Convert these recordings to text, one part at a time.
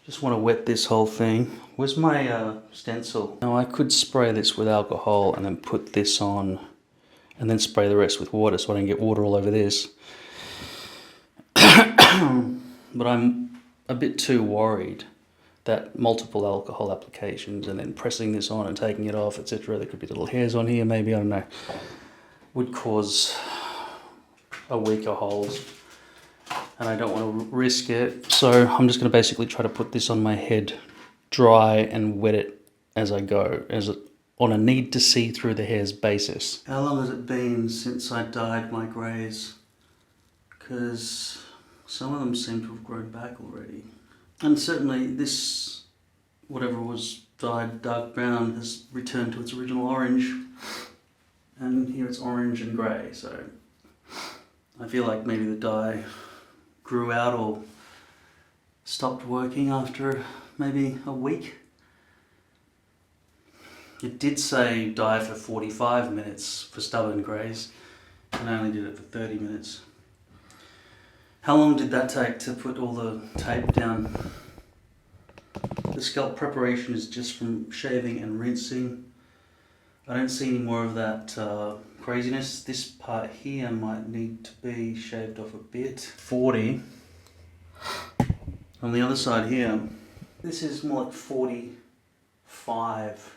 Just want to wet this whole thing. Where's my stencil? Now I could spray this with alcohol and then put this on and then spray the rest with water so I don't get water all over this. But I'm a bit too worried that multiple alcohol applications and then pressing this on and taking it off, etc., there could be little hairs on here maybe, I don't know, would cause a weaker holes. And I don't want to risk it, so I'm just going to basically try to put this on my head dry and wet it as I go, on a need to see through the hairs basis. How long has it been since I dyed my greys? Because some of them seem to have grown back already. And certainly this, whatever was dyed dark brown, has returned to its original orange. And here it's orange and grey, so I feel like maybe the dye grew out or stopped working after maybe a week. It did say dye for 45 minutes for stubborn greys, and I only did it for 30 minutes. How long did that take to put all the tape down? The scalp preparation is just from shaving and rinsing. I don't see any more of that craziness. This part here might need to be shaved off a bit. 40. On the other side here, this is more like 45.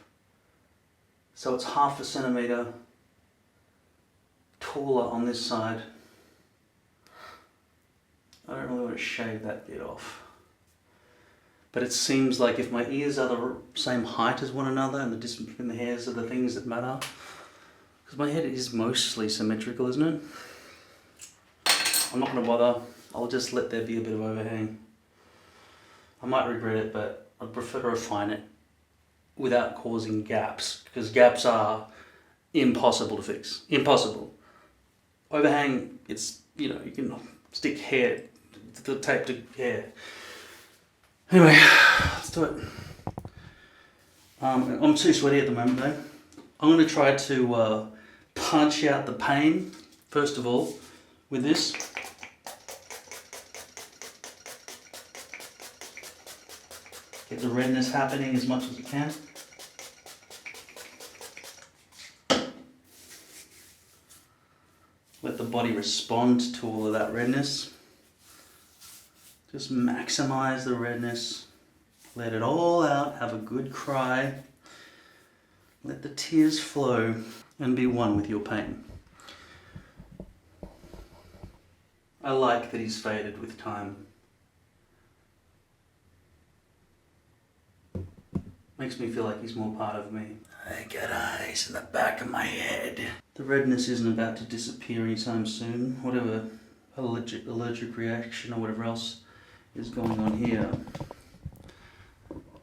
So it's half a centimetre taller on this side. I don't really want to shave that bit off. But it seems like if my ears are the same height as one another and the distance between the hairs are the things that matter. Because my head is mostly symmetrical, isn't it? I'm not going to bother. I'll just let there be a bit of overhang. I might regret it, but I'd prefer to refine it without causing gaps. Because gaps are impossible to fix. Impossible. Overhang, it's, you know, you can stick hair, the tape to hair. Anyway, let's do it. I'm too sweaty at the moment though. I'm going to try to punch out the pain, first of all, with this. Get the redness happening as much as I can. Let the body respond to all of that redness. Just maximize the redness. Let it all out. Have a good cry. Let the tears flow and be one with your pain. I like that he's faded with time. Makes me feel like he's more part of me. I got eyes in the back of my head. The redness isn't about to disappear anytime soon. Whatever allergic reaction or whatever else is going on here.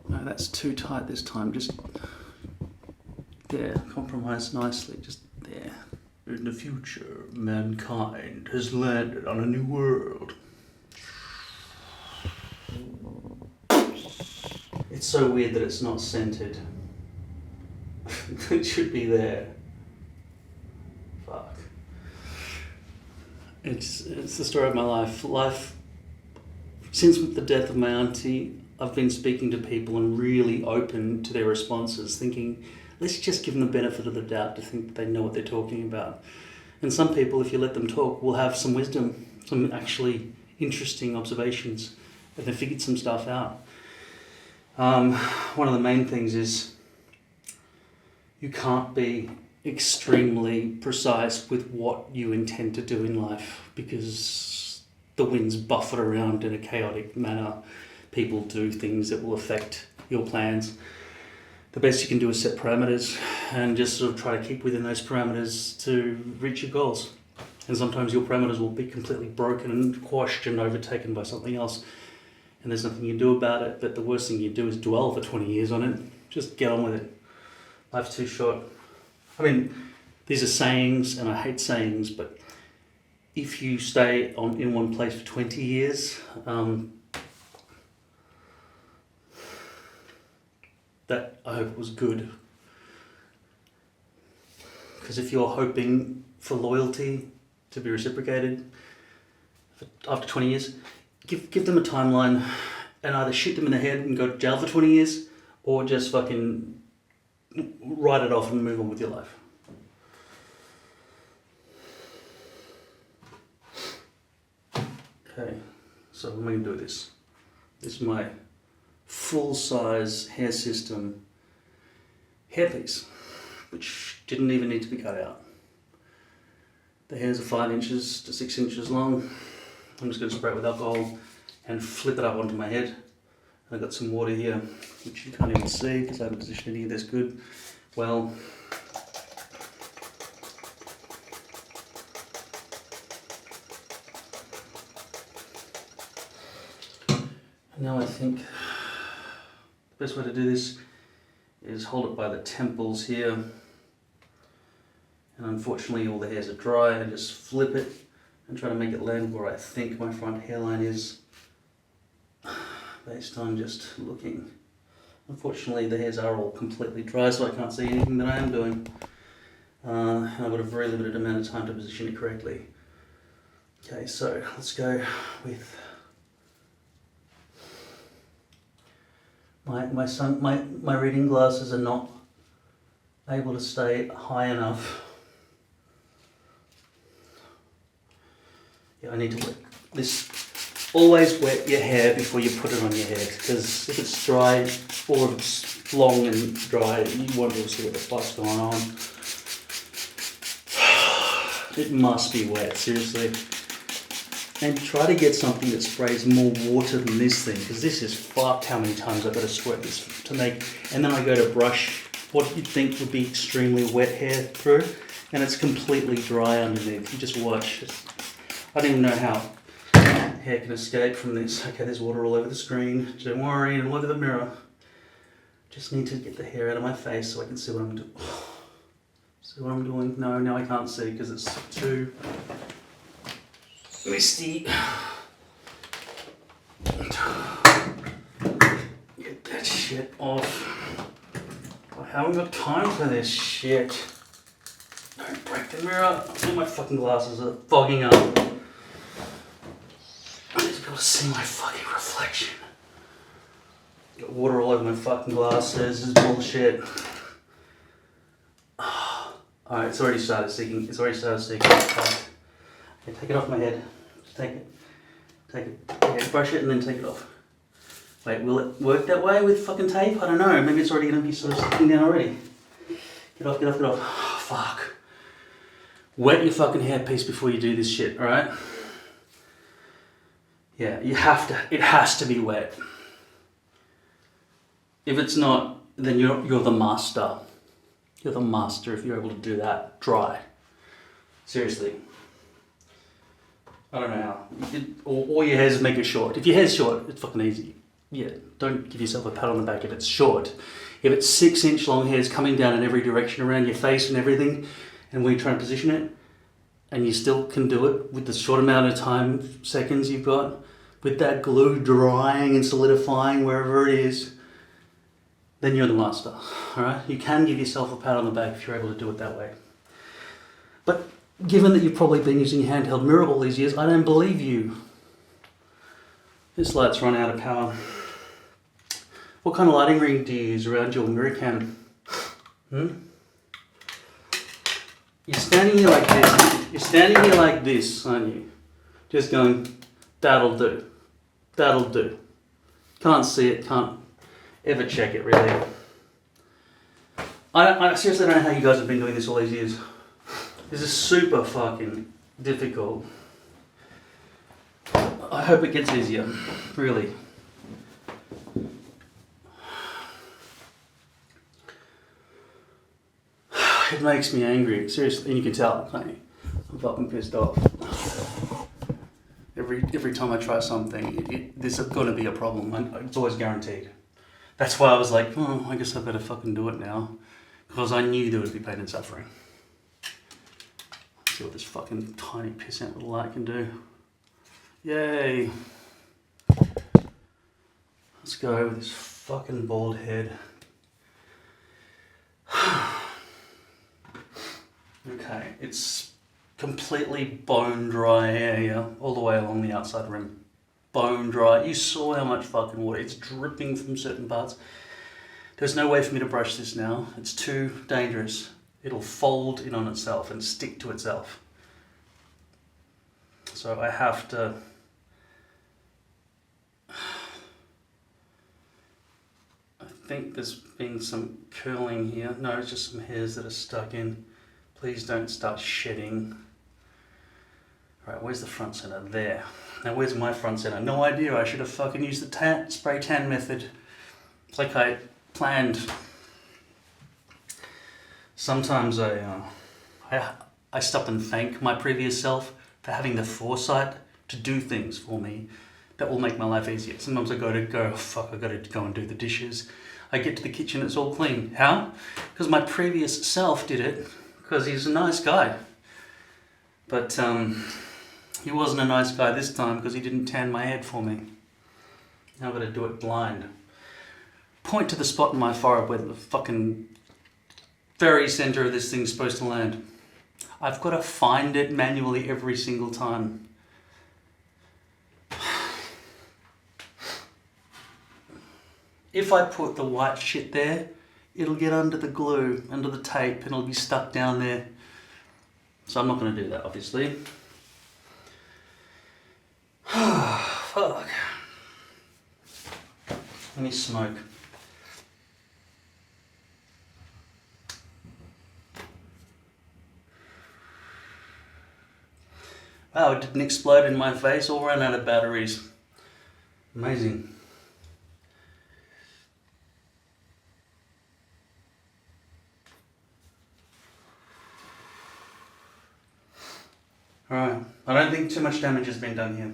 No, that's too tight this time. Just there, compromise nicely, just there. In the future, mankind has landed on a new world. It's so weird that it's not scented. It should be there. Fuck. It's the story of my life. Since the death of my auntie, I've been speaking to people and really open to their responses, thinking, let's just give them the benefit of the doubt to think that they know what they're talking about. And some people, if you let them talk, will have some wisdom, some actually interesting observations, and they've figured some stuff out. One of the main things is you can't be extremely precise with what you intend to do in life because the wind's buffet around in a chaotic manner. People do things that will affect your plans. The best you can do is set parameters and just sort of try to keep within those parameters to reach your goals. And sometimes your parameters will be completely broken and quashed and overtaken by something else. And there's nothing you can do about it, but the worst thing you do is dwell for 20 years on it. Just get on with it. Life's too short. I mean, these are sayings, and I hate sayings, but if you stay in one place for 20 years, that I hope was good. Because if you're hoping for loyalty to be reciprocated after 20 years, give them a timeline and either shoot them in the head and go to jail for 20 years, or just fucking write it off and move on with your life. Okay, so what am I going to do with this? This is my full-size hair system hairpiece, which didn't even need to be cut out. The hairs are 5 inches to 6 inches long. I'm just going to spray it with alcohol and flip it up onto my head. I've got some water here, which you can't even see because I haven't positioned any of this good. Well, now I think the best way to do this is hold it by the temples here, and unfortunately all the hairs are dry, and just flip it and try to make it land where I think my front hairline is based on just looking. Unfortunately the hairs are all completely dry, so I can't see anything that I am doing, and I've got a very limited amount of time to position it correctly. Okay, so let's go with my reading glasses are not able to stay high enough. Yeah, I need to wet this. Always wet your hair before you put it on your head, because if it's dry or if it's long and dry, you won't be able to see what the fuck's going on. It must be wet, seriously. And try to get something that sprays more water than this thing, because this is fucked how many times I've got to sweat this to make. And then I go to brush what you'd think would be extremely wet hair through, and it's completely dry underneath. You just watch. I don't even know how hair can escape from this. Okay, there's water all over the screen. Don't worry, and look at the mirror. Just need to get the hair out of my face so I can see what I'm doing. See what I'm doing? No, now I can't see because it's too misty. Get that shit off. I haven't got time for this shit. Don't break the mirror. All my fucking glasses are fogging up. I need to be able to see my fucking reflection. Got water all over my fucking glasses. This is bullshit. Alright, it's already started sticking. Okay, take it off my head. Just take it. Okay, brush it and then take it off. Wait, will it work that way with fucking tape? I don't know. Maybe it's already going to be sort of sticking down already. Get off. Oh, fuck. Wet your fucking hairpiece before you do this shit, alright? Yeah, you have to. It has to be wet. If it's not, then you're the master. You're the master if you're able to do that dry. Seriously. I don't know how. Or your hair's make it short. If your hair's short, it's fucking easy. Yeah, don't give yourself a pat on the back if it's short. If it's 6 inch long hairs coming down in every direction around your face and everything, and we try and position it, and you still can do it with the short amount of time, seconds you've got, with that glue drying and solidifying wherever it is, then you're the master, alright? You can give yourself a pat on the back if you're able to do it that way. But given that you've probably been using a handheld mirror all these years, I don't believe you. This light's run out of power. What kind of lighting ring do you use around your mirror cam? You're standing here like this. You're standing here like this, aren't you? Just going, that'll do. That'll do. Can't see it, can't ever check it really. I seriously don't know how you guys have been doing this all these years. This is super fucking difficult. I hope it gets easier, really. It makes me angry, seriously, and you can tell, can't you? I'm fucking pissed off. Every time I try something, there's going to be a problem. It's always guaranteed. That's why I was like, oh, I guess I better fucking do it now. Because I knew there would be pain and suffering. Let's see what this fucking tiny pissant little light can do. Yay! Let's go with this fucking bald head. Okay, it's completely bone dry hair here, all the way along the outside rim. bone dry. You saw how much fucking water. It's dripping from certain parts. There's no way for me to brush this now. It's too dangerous. It'll fold in on itself and stick to itself. So I have to... I think there's been some curling here. No, it's just some hairs that are stuck in. Please don't start shedding. Right, where's the front center? There. Now where's my front center? No idea. I should have fucking used the spray tan method. It's like I planned. Sometimes I stop and thank my previous self for having the foresight to do things for me that will make my life easier. Sometimes I oh fuck, I gotta go and do the dishes. I get to the kitchen, it's all clean. How? Because my previous self did it, because he's a nice guy. But he wasn't a nice guy this time because he didn't tan my head for me. Now I've got to do it blind. Point to the spot in my forehead where the fucking very center of this thing's supposed to land. I've got to find it manually every single time. If I put the white shit there, it'll get under the glue, under the tape, and it'll be stuck down there. So I'm not going to do that, obviously. Fuck. Let me smoke. Wow, it didn't explode in my face or ran out of batteries. Amazing. Alright, I don't think too much damage has been done here.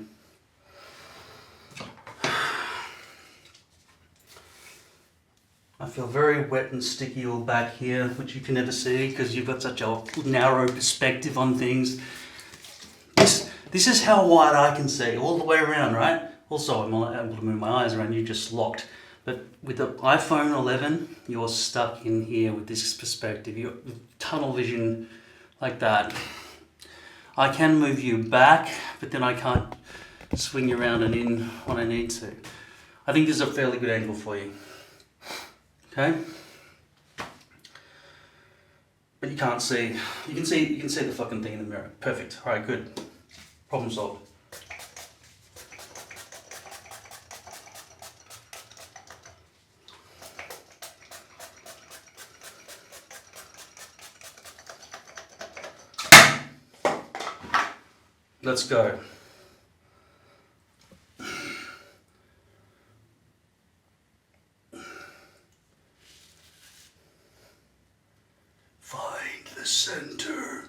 I feel very wet and sticky all back here, which you can never see because you've got such a narrow perspective on things. This is how wide I can see, all the way around, right? Also, I'm not able to move my eyes around, you're just locked. But with the iPhone 11, you're stuck in here with this perspective. You're tunnel vision like that. I can move you back, but then I can't swing you around and in when I need to. I think this is a fairly good angle for you. Okay? But you can't see. You can see the fucking thing in the mirror. Perfect. Alright, good. Problem solved. Let's go. Find the center.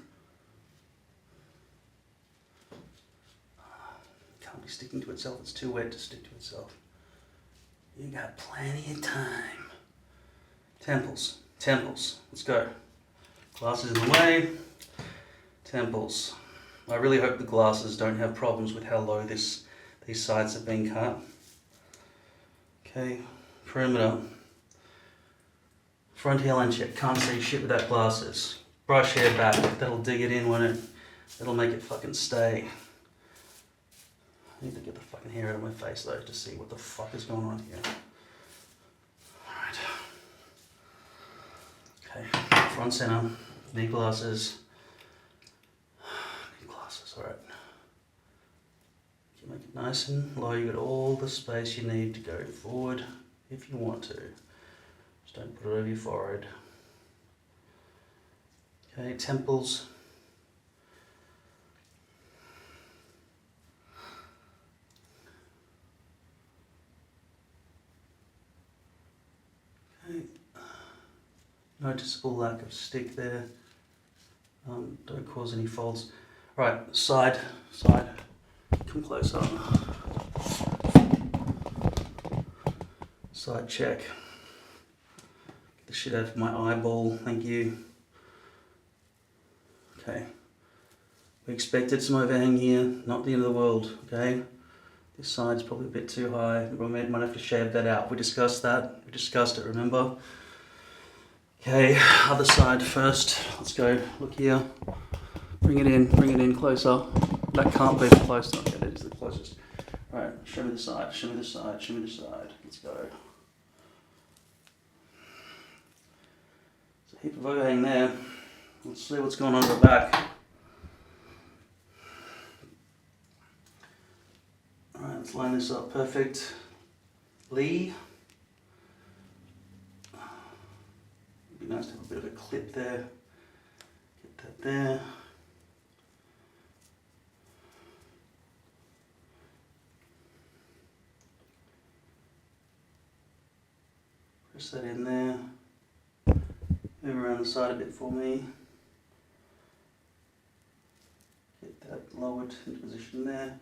Can't be sticking to itself. It's too wet to stick to itself. You got plenty of time. Temples. Temples. Let's go. Glasses in the way. Temples. I really hope the glasses don't have problems with how low these sides have been cut. Okay, perimeter. Front hairline check. Can't see shit without glasses. Brush hair back. That'll dig it in, won't it? That'll make it fucking stay. I need to get the fucking hair out of my face though to see what the fuck is going on here. Alright. Okay, front center. Need glasses. Alright, you make it nice and low, you got all the space you need to go forward if you want to. Just don't put it over your forehead. Okay, temples. Okay, noticeable lack of stick there. Don't cause any folds. Right, side, come closer. Side check. Get the shit out of my eyeball, thank you. Okay. We expected some overhang here, not the end of the world, okay? This side's probably a bit too high. We might have to shave that out. We discussed that. We discussed it, remember? Okay, other side first. Let's go, look here. Bring it in closer. That can't be the closest. Okay, that is the closest. Right, show me the side, show me the side, show me the side. Let's go. There's a heap of overhang there. Let's see what's going on at the back. Alright, let's line this up perfectly. It'd be nice to have a bit of a clip there. Get that there. Press that in there. Move around the side a bit for me. Get that lowered into position there.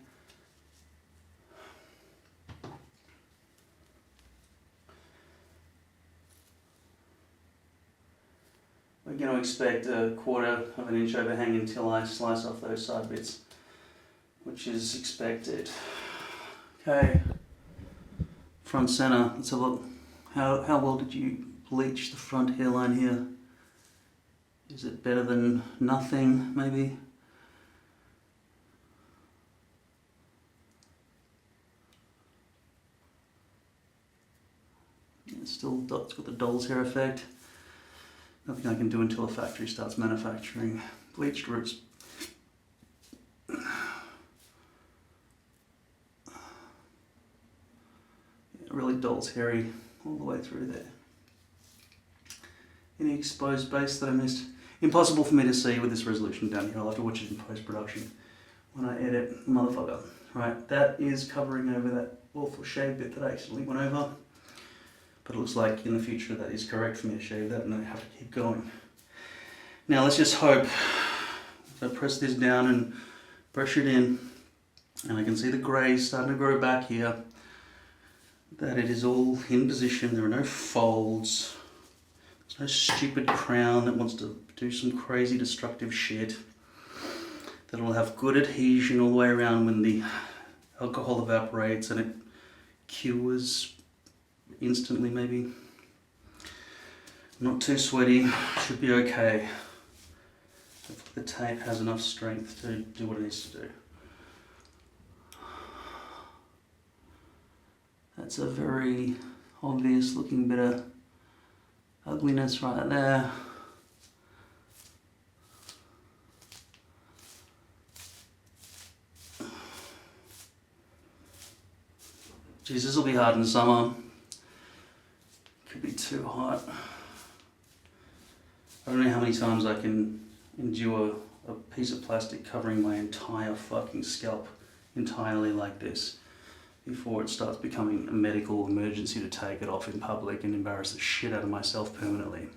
We're going to expect 1/4 of an inch overhang until I slice off those side bits, which is expected. Okay, front center, let's have a look. How well did you bleach the front hairline here? Is it better than nothing, maybe? It's still, it's got the doll's hair effect. Nothing I can do until a factory starts manufacturing bleached roots. Yeah, really doll's hairy all the way through there. Any exposed base that I missed? Impossible for me to see with this resolution down here. I'll have to watch it in post-production when I edit the motherfucker. Right, that is covering over that awful shave bit that I accidentally went over. But it looks like in the future that is correct for me to shave that and I have to keep going. Now let's just hope, if I press this down and brush it in, and I can see the greys starting to grow back here, that it is all in position. There are no folds. There's no stupid crown that wants to do some crazy destructive shit. That it will have good adhesion all the way around when the alcohol evaporates and it cures instantly maybe. Not too sweaty, should be okay. Hopefully the tape has enough strength to do what it needs to do. That's a very obvious looking bit of ugliness right there. Geez, this will be hard in summer. Could be too hot. I don't know how many times I can endure a piece of plastic covering my entire fucking scalp entirely like this before it starts becoming a medical emergency to take it off in public and embarrass the shit out of myself permanently.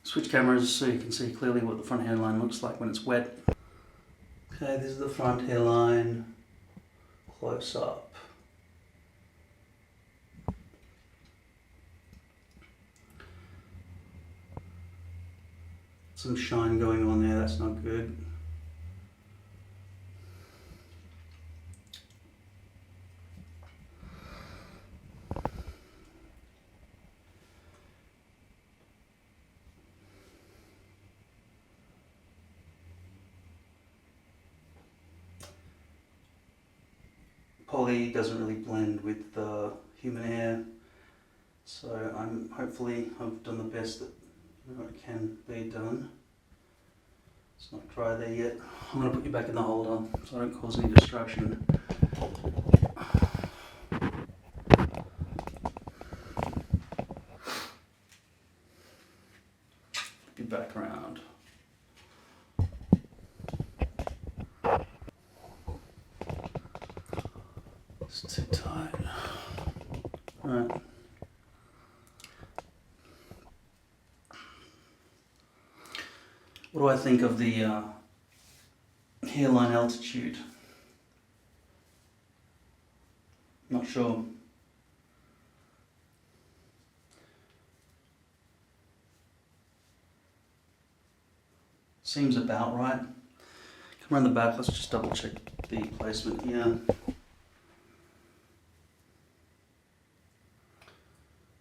Switch cameras so you can see clearly what the front hairline looks like when it's wet. Okay, this is the front hairline close up. Some shine going on there, that's not good. Poly doesn't really blend with the human hair, so hopefully I've done the best that can be done. It's not dry there yet. I'm going to put you back in the holder so I don't cause any destruction. Flip you back around. It's too tight. Alright. What do I think of the hairline altitude? Not sure. Seems about right. Kind Around the back, let's just double check the placement here.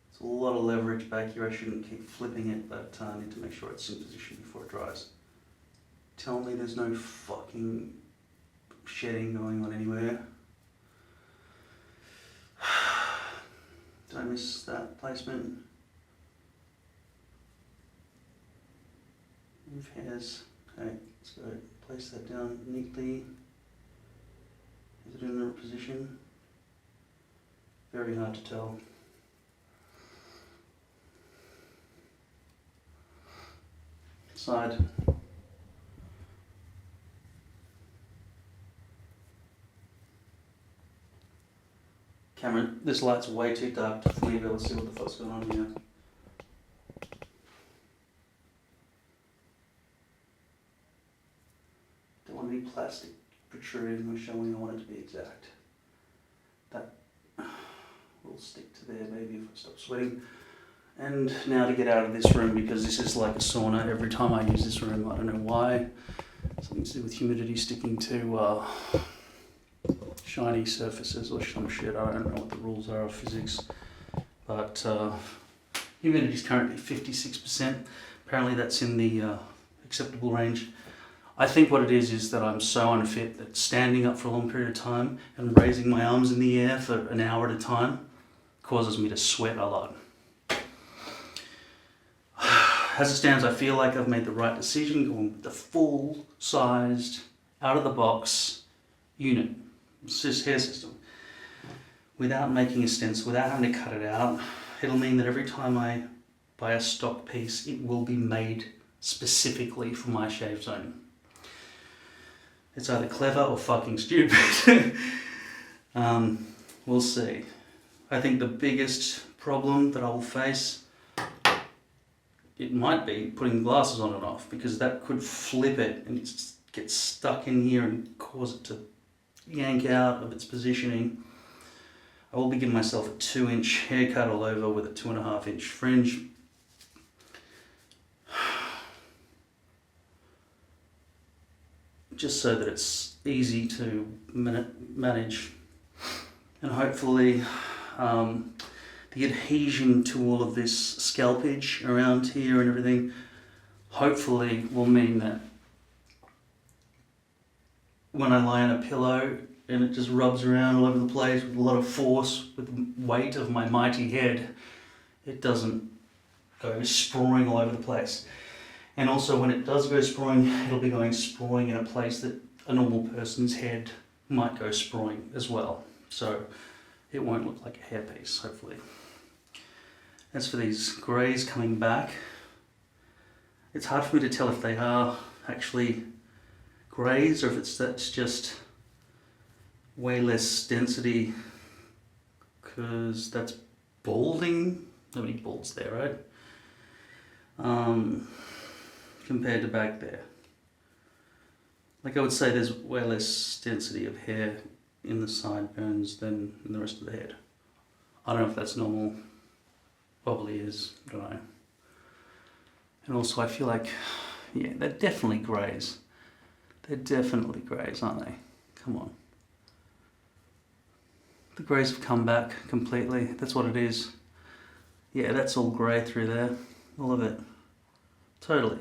It's a lot of leverage back here. I shouldn't keep flipping it, but I need to make sure it's in position before it dries. Tell me there's no fucking shedding going on anywhere. Did I miss that placement? Move hairs. Okay, let's go place that down neatly. Is it in the right position? Very hard to tell. Side. Camera, this light's way too dark for me to be able to see what the fuck's going on here. Don't want any plastic protruding or showing, I want it to be exact. That will stick to there maybe if I stop sweating. And now to get out of this room, because this is like a sauna every time I use this room. I don't know why. Something to do with humidity sticking to shiny surfaces or some shit. I don't know what the rules are of physics. But humidity is currently 56%. Apparently that's in the acceptable range. I think what it is that I'm so unfit that standing up for a long period of time and raising my arms in the air for an hour at a time causes me to sweat a lot. As it stands, I feel like I've made the right decision going with the full-sized, out-of-the-box unit, hair system, without making a stencil, without having to cut it out. It'll mean that every time I buy a stock piece, it will be made specifically for my shave zone. It's either clever or fucking stupid. We'll see. I think the biggest problem that I will face, it might be putting glasses on and off, because that could flip it and it gets stuck in here and cause it to yank out of its positioning. I will be giving myself a 2-inch haircut all over with a 2.5-inch fringe. Just so that it's easy to manage, and hopefully the adhesion to all of this scalpage around here and everything hopefully will mean that when I lie on a pillow and it just rubs around all over the place with a lot of force, with the weight of my mighty head, it doesn't go sprawling all over the place. And also when it does go sprawling, it'll be going sprawling in a place that a normal person's head might go sprawling as well. So it won't look like a hairpiece, hopefully. As for these greys coming back, it's hard for me to tell if they are actually greys or if that's just way less density, because that's balding. Nobody balds there, right? Compared to back there. Like I would say there's way less density of hair in the sideburns than in the rest of the head. I don't know if that's normal. Probably is, I don't know. And also I feel like, yeah, they're definitely greys. They're definitely greys, aren't they? Come on. The greys have come back completely. That's what it is. Yeah, that's all grey through there. All of it. Totally.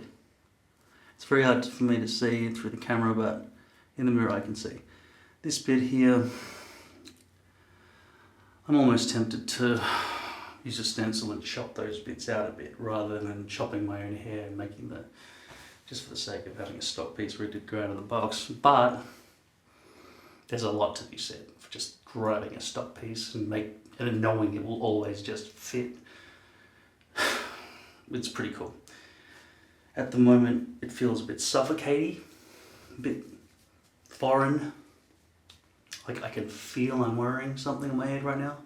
It's very hard for me to see through the camera, but in the mirror I can see. This bit here, I'm almost tempted to use a stencil and chop those bits out a bit rather than chopping my own hair and making the, just for the sake of having a stock piece ready to go out of the box. But there's a lot to be said for just grabbing a stock piece and knowing it will always just fit. It's pretty cool. At the moment it feels a bit suffocating, a bit foreign. Like I can feel I'm wearing something on my head right now.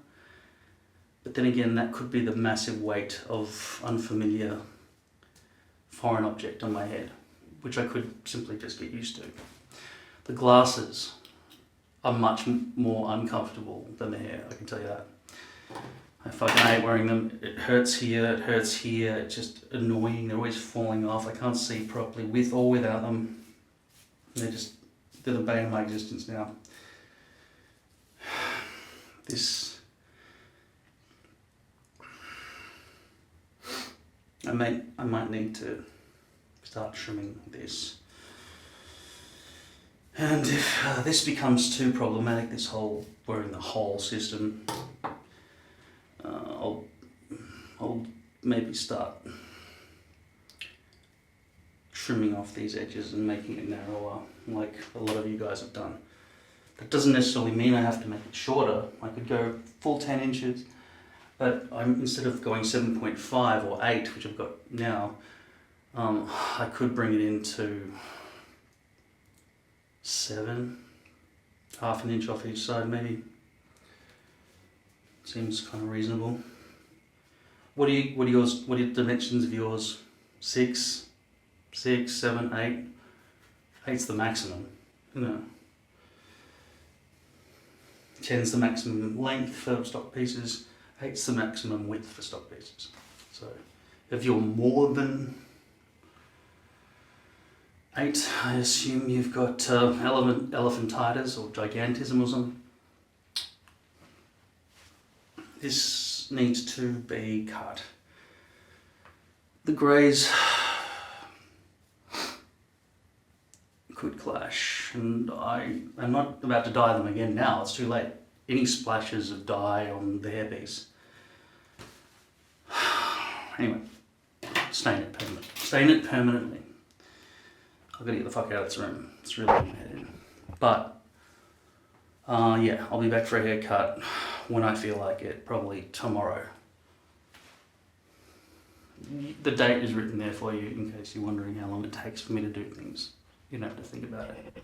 But then again, that could be the massive weight of unfamiliar foreign object on my head, which I could simply just get used to. The glasses are much more uncomfortable than the hair, I can tell you that. I fucking hate wearing them. It hurts here, it hurts here, it's just annoying. They're always falling off. I can't see properly with or without them. They're just They're the bane of my existence now. I might need to start trimming this. And if this becomes too problematic, this whole wearing the whole system, I'll maybe start trimming off these edges and making it narrower, like a lot of you guys have done. That doesn't necessarily mean I have to make it shorter. I could go full 10 inches, but instead of going 7.5 or 8, which I've got now, I could bring it into 7, half an inch off each side maybe. Seems kind of reasonable. What are the dimensions of yours? 6, 7, 8? 8's the maximum, you know. 10's the maximum length for stock pieces, 8's the maximum width for stock pieces. So if you're more than 8, I assume you've got elephantitis or gigantism or something. This needs to be cut. The greys could clash, and I'm not about to dye them again now, it's too late. Any splashes of dye on the hairpiece. Anyway, stain it permanently. I've got to get the fuck out of this room. It's really getting my head in. But, yeah, I'll be back for a haircut when I feel like it, probably tomorrow. The date is written there for you in case you're wondering how long it takes for me to do things. You don't have to think about it.